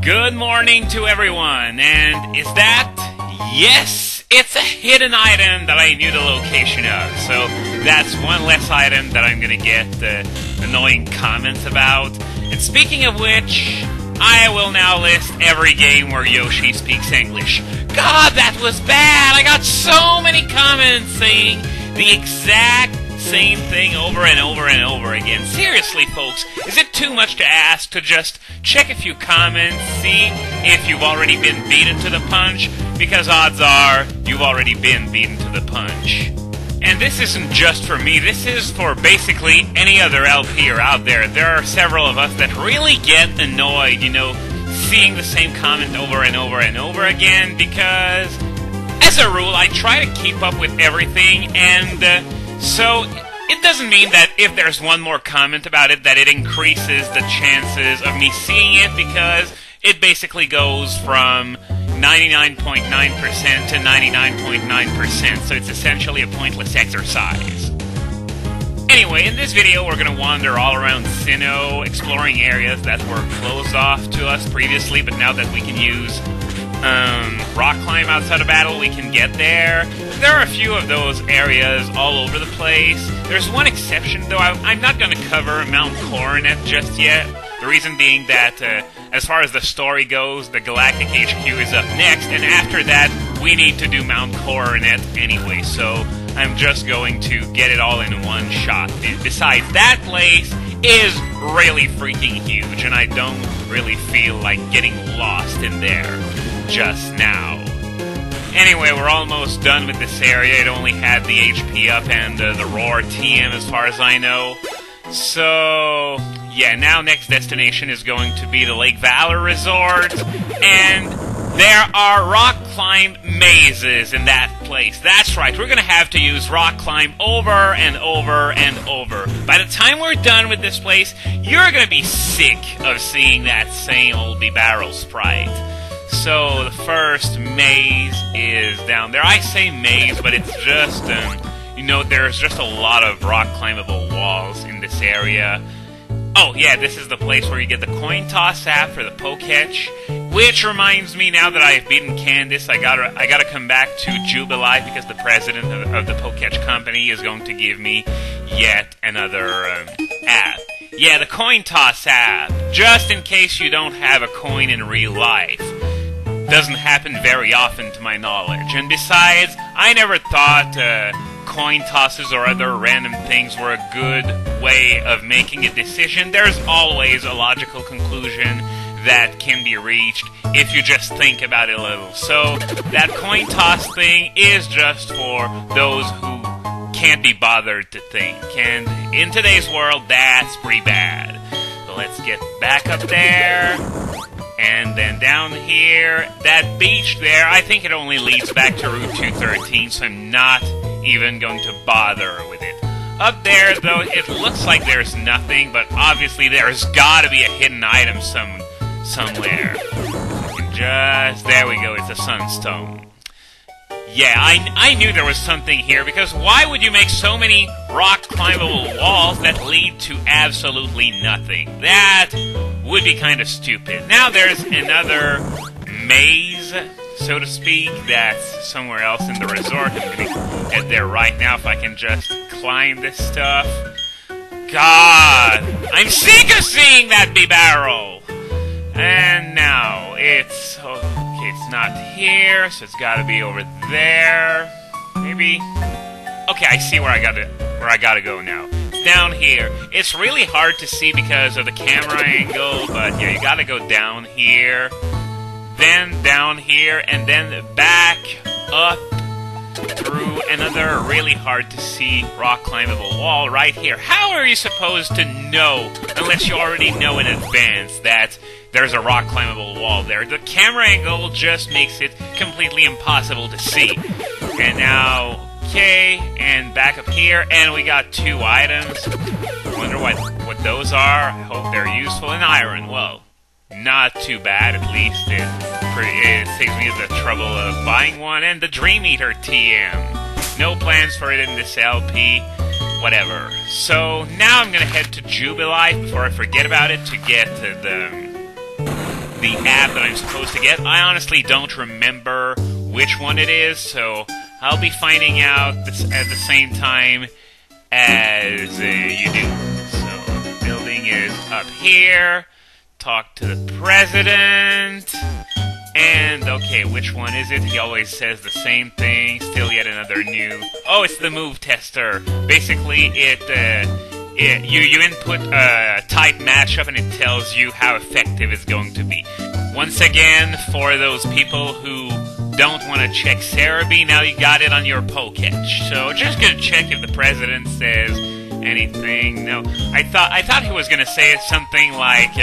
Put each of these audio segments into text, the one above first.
Good morning to everyone, and is that... Yes, it's a hidden item that I knew the location of, so that's one less item that I'm gonna get annoying comments about. And speaking of which, I will now list every game where Yoshi speaks English. God, that was bad! I got so many comments saying the exact same thing over and over and over again. Seriously, folks, is it too much to ask to just check a few comments, see if you've already been beaten to the punch? Because odds are, you've already been beaten to the punch. And this isn't just for me, this is for basically any other LPer out there. There are several of us that really get annoyed, seeing the same comment over and over and over again, because, as a rule, I try to keep up with everything, and so it doesn't mean that if there's one more comment about it, that it increases the chances of me seeing it, because it basically goes from 99.9% to 99.9%, so it's essentially a pointless exercise. Anyway, in this video we're going to wander all around Sinnoh, exploring areas that were closed off to us previously, but now that we can use rock climb outside of battle, we can get there. There are a few of those areas all over the place. There's one exception, though. I'm not going to cover Mount Coronet just yet. The reason being that, as far as the story goes, the Galactic HQ is up next, and after that, we need to do Mount Coronet anyway, so I'm just going to get it all in one shot. Besides, that place is really freaking huge, and I don't really feel like getting lost in there just now. Anyway, we're almost done with this area. It only had the HP up and the Roar TM as far as I know. So, yeah, now next destination is going to be the Lake Valor Resort, and there are rock climb mazes in that place. That's right, we're gonna have to use rock climb over and over and over. By the time we're done with this place, you're gonna be sick of seeing that same old Bibarel sprite. So, the first maze is down there. I say maze, but it's just, there's just a lot of rock climbable walls in this area. Oh, yeah, this is the place where you get the coin toss app for the Poketch. Which reminds me, now that I've beaten Candace, I gotta come back to Jubilife because the president of the Poketch company is going to give me yet another app. Yeah, the coin toss app, just in case you don't have a coin in real life. Doesn't happen very often to my knowledge, and besides, I never thought coin tosses or other random things were a good way of making a decision. There's always a logical conclusion that can be reached if you just think about it a little. So, that coin toss thing is just for those who can't be bothered to think, and in today's world, that's pretty bad. So let's get back up there. And then down here, that beach there, I think it only leads back to Route 213, so I'm not even going to bother with it. Up there, though, it looks like there's nothing, but obviously there's gotta be a hidden item somewhere. There we go, it's a sunstone. Yeah, I knew there was something here, because why would you make so many rock climbable walls that lead to absolutely nothing? That would be kind of stupid. Now there's another maze, so to speak, that's somewhere else in the resort. I'm gonna head there right now if I can just climb this stuff. God! I'm sick of seeing that Bibarel! And now, it's not here, so it's gotta be over there. Maybe? Okay, I see where I gotta go now. It's down here. It's really hard to see because of the camera angle, but yeah, you gotta go down here, then down here, and then back up through another really hard to see rock climbable wall right here. How are you supposed to know, unless you already know in advance, that there's a rock climbable wall there? The camera angle just makes it completely impossible to see. And now, okay, and back up here, and we got two items. I wonder what those are. I hope they're useful. An iron, well, not too bad, at least it saves me the trouble of buying one. And the Dream Eater TM. No plans for it in this LP. Whatever. So, now I'm gonna head to Jubilife before I forget about it to get the the app that I'm supposed to get. I honestly don't remember which one it is, so I'll be finding out this at the same time as you do. So, building is up here. Talk to the president. And, okay, which one is it? He always says the same thing. Still yet another new... Oh, it's the move tester. Basically, you input a type matchup and it tells you how effective it's going to be. Once again, for those people who don't want to check Cerebi, now you got it on your Poketch. So, just gonna check if the president says anything. No, I thought he was gonna say something like...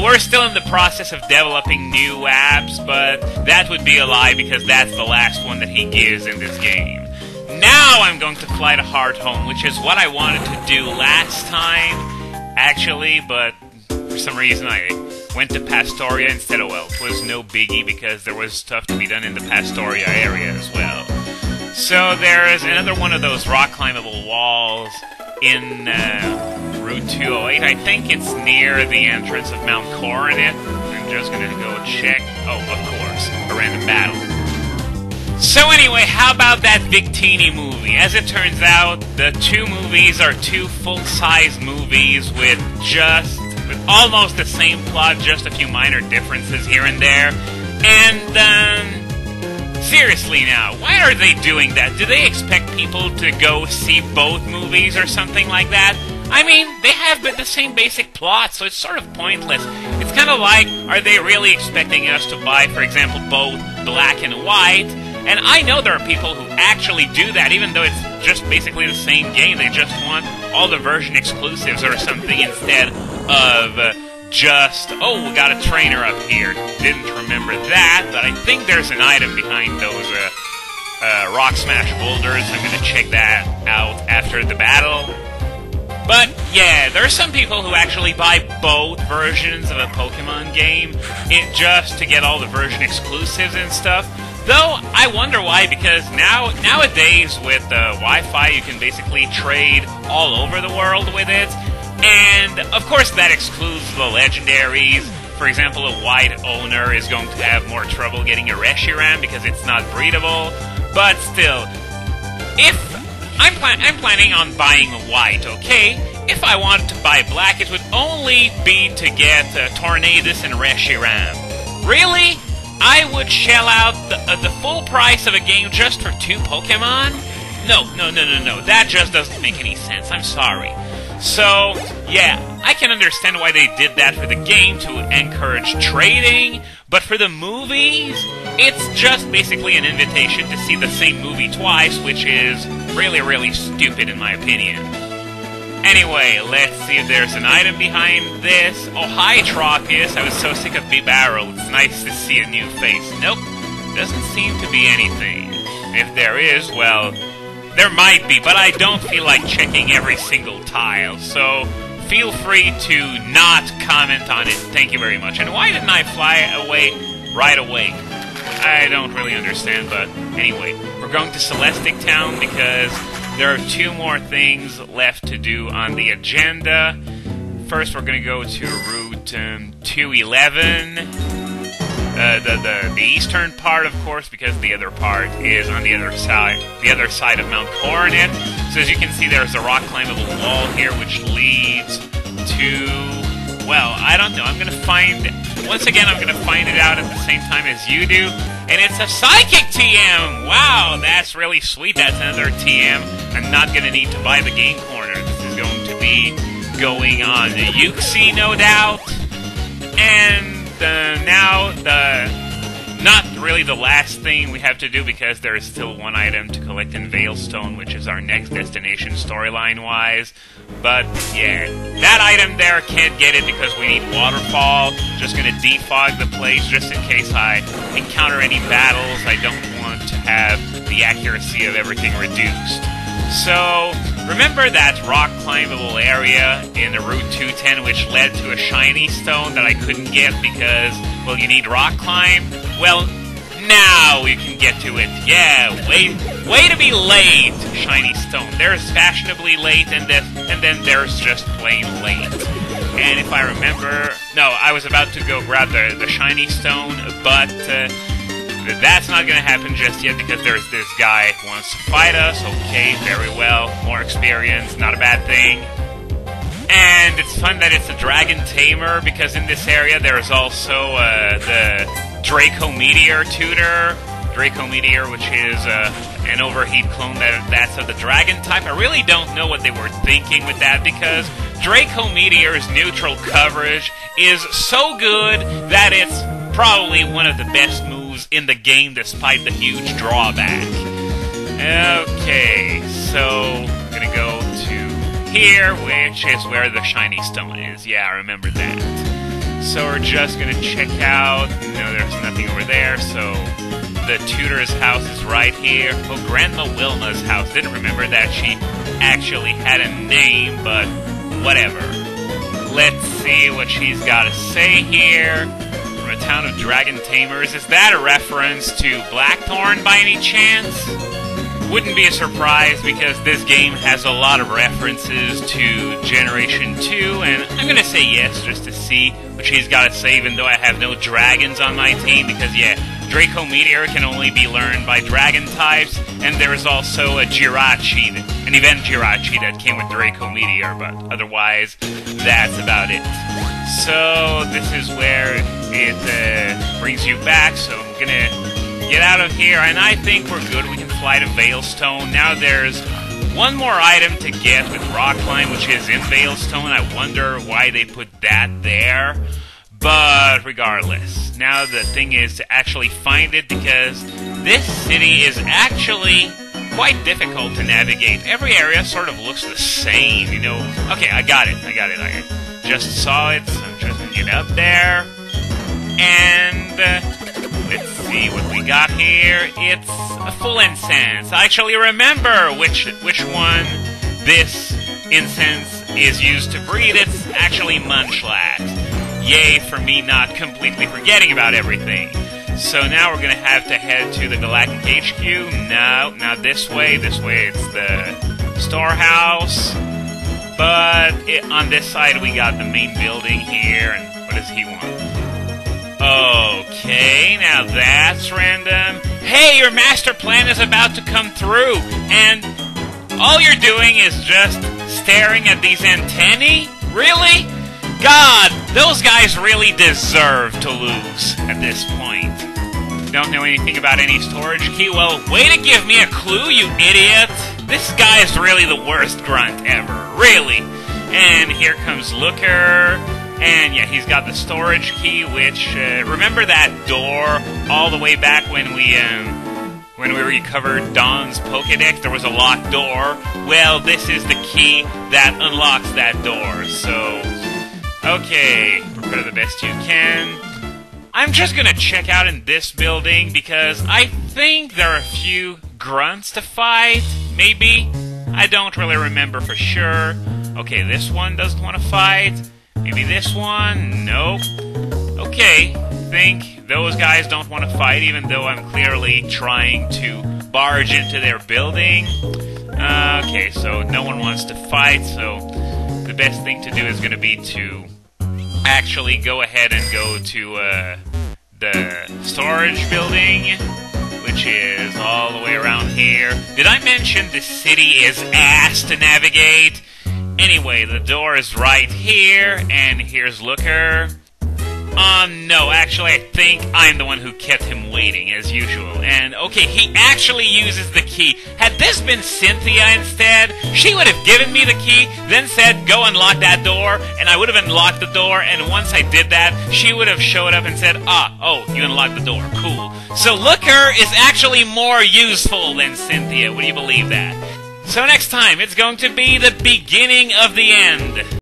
we're still in the process of developing new apps, but that would be a lie because that's the last one that he gives in this game. Now I'm going to fly to Heart Home, which is what I wanted to do last time, actually, but for some reason I went to Pastoria instead of, well, it was no biggie because there was stuff to be done in the Pastoria area as well. So there's another one of those rock climbable walls in Route 208. I think it's near the entrance of Mount Coronet. I'm just gonna go check. Oh, of course, a random battle. So anyway, how about that Victini movie? As it turns out, the two movies are two full-size movies with almost the same plot, just a few minor differences here and there. And, seriously now, why are they doing that? Do they expect people to go see both movies or something like that? I mean, they have the same basic plot, so it's sort of pointless. It's kind of like, are they really expecting us to buy, for example, both black and white? And I know there are people who actually do that, even though it's just basically the same game. They just want all the version exclusives or something instead of just, oh, we got a trainer up here. Didn't remember that, but I think there's an item behind those rock smash boulders. I'm going to check that out after the battle. But, yeah, there are some people who actually buy both versions of a Pokemon game just to get all the version exclusives and stuff. Though, I wonder why, because nowadays with Wi-Fi, you can basically trade all over the world with it. And, of course, that excludes the legendaries. For example, a white owner is going to have more trouble getting a Reshiram because it's not breedable. But still, if I'm planning on buying white, okay? If I wanted to buy black, it would only be to get Tornadus and Reshiram. Really? I would shell out the full price of a game just for two Pokemon? No. That just doesn't make any sense. I'm sorry. So, yeah, I can understand why they did that for the game to encourage trading, but for the movies, it's just basically an invitation to see the same movie twice, which is really, really stupid in my opinion. Anyway, let's see if there's an item behind this. Oh, hi, Tropius. I was so sick of Bibarel. It's nice to see a new face. Nope, doesn't seem to be anything. If there is, well, there might be, but I don't feel like checking every single tile, so feel free to not comment on it. Thank you very much. And why didn't I fly away right away? I don't really understand, but anyway, we're going to Celestic Town because there are two more things left to do on the agenda. First, we're going to go to Route 211, the eastern part, of course, because the other part is on the other side of Mount Coronet. So as you can see, there's a rock climbable wall here, which leads to, well, I don't know. Once again, I'm going to find it out at the same time as you do. And it's a Psychic TM! Wow, that's really sweet. That's another TM. I'm not going to need to buy the Game Corner. This is going to be going on the Uxie, no doubt. And now, not really the last thing we have to do, because there is still one item to collect in Veilstone, which is our next destination storyline-wise. But, yeah, that item there, can't get it because we need Waterfall. Just gonna defog the place just in case I encounter any battles. I don't want to have the accuracy of everything reduced. So, remember that rock climbable area in the Route 210 which led to a shiny stone that I couldn't get because, well, you need rock climb? Well, now you can get to it. Yeah, way to be late, shiny stone. There's fashionably late, and then there's just plain late. and if I remember... No, I was about to go grab the shiny stone, but that's not gonna happen just yet because there's this guy who wants to fight us. Okay, very well. More experience, not a bad thing. And it's fun that it's a dragon tamer, because in this area there's also the Draco Meteor tutor. Draco Meteor, which is an overheat clone that's of the dragon type. I really don't know what they were thinking with that, because Draco Meteor's neutral coverage is so good that it's probably one of the best moves in the game, despite the huge drawback. Okay, so I'm gonna go to here, which is where the shiny stone is. Yeah, I remember that. So we're just gonna check out. No, there's nothing over there, so the tutor's house is right here. Oh, Grandma Wilma's house. Didn't remember that she actually had a name, but whatever. Let's see what she's got to say here. From a town of dragon tamers. Is that a reference to Blackthorn by any chance? Wouldn't be a surprise, because this game has a lot of references to Generation 2, and I'm gonna say yes just to see what she's got to say, even though I have no dragons on my team, because yeah, Draco Meteor can only be learned by dragon types, and there's also a Jirachi, an event Jirachi that came with Draco Meteor, but otherwise, that's about it. So, this is where it brings you back, so I'm gonna get out of here, and I think we're good. We can fly to Veilstone. Now there's one more item to get with Rock Climb, which is in Veilstone. I wonder why they put that there. But regardless, now the thing is to actually find it, because this city is actually quite difficult to navigate. Every area sort of looks the same, you know. Okay, I got it. I just saw it, so I'm just gonna get up there. And let's see what we got here. It's a full incense. I actually remember which one this incense is used to breed. It's actually Munchlax. Yay for me not completely forgetting about everything. So now we're gonna have to head to the Galactic HQ. No, not this way. This way it's the storehouse. But on this side we got the main building here. And what does he want? Okay, now that's random. Hey, your master plan is about to come through, and all you're doing is just staring at these antennae? Really? God, those guys really deserve to lose at this point. Don't know anything about any storage key? Well, way to give me a clue, you idiot! This guy is really the worst grunt ever, really. And here comes Looker. And yeah, he's got the storage key, which, remember that door all the way back when we recovered Dawn's Pokédex? There was a locked door. Well, this is the key that unlocks that door, so... Okay, prepare the best you can. I'm just gonna check out in this building, because I think there are a few grunts to fight, maybe? I don't really remember for sure. Okay, this one doesn't want to fight. Maybe this one? Nope. Okay, think those guys don't want to fight, even though I'm clearly trying to barge into their building. Okay, so no one wants to fight, so the best thing to do is going to be to actually go ahead and go to the storage building, which is all the way around here. Did I mention the city is ass to navigate? Anyway, the door is right here, and here's Looker. No, actually, I think I'm the one who kept him waiting, as usual. And, okay, he actually uses the key. Had this been Cynthia instead, she would have given me the key, then said, go unlock that door, and I would have unlocked the door, and once I did that, she would have showed up and said, you unlocked the door, cool. So Looker is actually more useful than Cynthia, would you believe that? So next time, it's going to be the beginning of the end.